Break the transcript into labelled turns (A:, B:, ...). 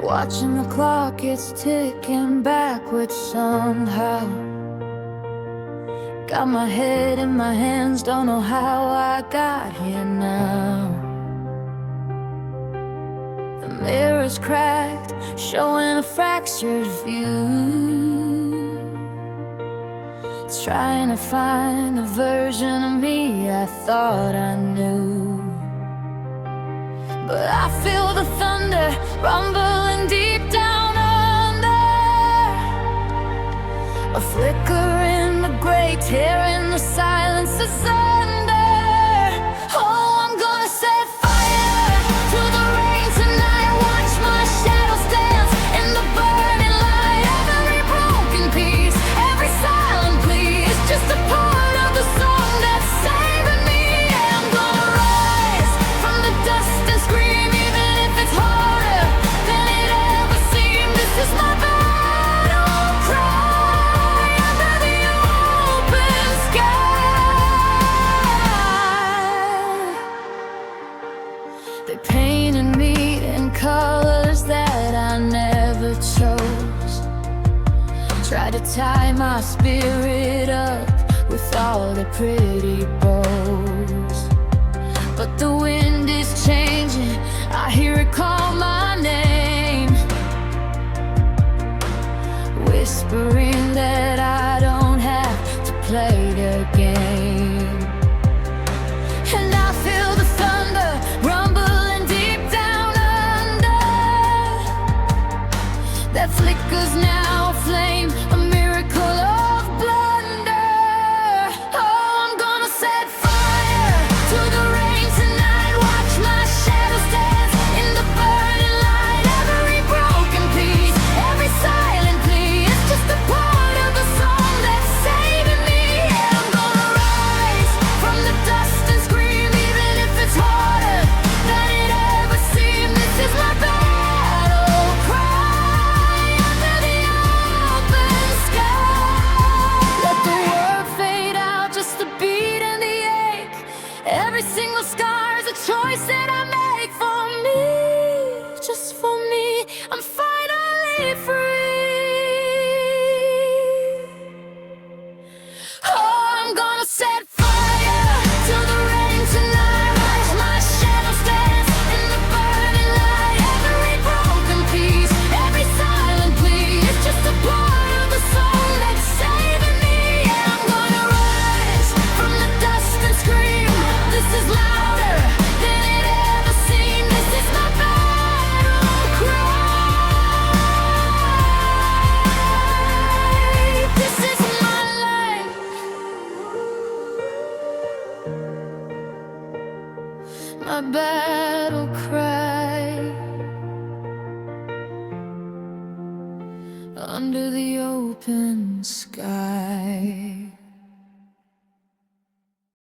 A: Watching the clock, it's ticking backwards somehow. Got my head in my hands, don't know how I got here now. The mirror's cracked, showing a fractured view. It's trying to find a version of me I thought I knew. But I feel the thunder rumbling deep down under. A flicker in the gray, tearing the silence asunder. Oh, I'm gonna set fire to the rain tonight. Watch my shadows dance in the burning light. Every broken piece, every silent plea is just a part of the song that's saving me. Yeah, I'm gonna rise from the dust and scream, even if it's harder than it ever seemed. This is my battle cry under the open sky. They painted me in colors that I never chose. Tried to tie my spirit up with all the pretty bows. But the wind is changing, I hear it call my name, whispering that I don't have to play the game. And I feel the thunder rumbling deep down under. That flickers now a flame, a miracle of blunder. Oh, I'm gonna set fire to the rain tonight. Watch my shadows dance in the burning light. Every broken piece, every silent plea is just a part of the song that's saving me. Yeah, I'm gonna rise from the dust and scream, even if it's harder than it ever seemed. This is my battle cry under the open sky. Let the world fade out, just the beat and the ache. Every single scar is a choice that I make for me, just for me. I'm finally free. Oh, I'm gonna set fire to the rain tonight. Watch my shadows dance in the burning light. Every broken piece, every silent plea is just a part of the song that's saving me. Yeah, I'm gonna rise from the dust and scream. This is louder than it ever seemed. This is my battle cry. This is my life, my battle cry under the open sky.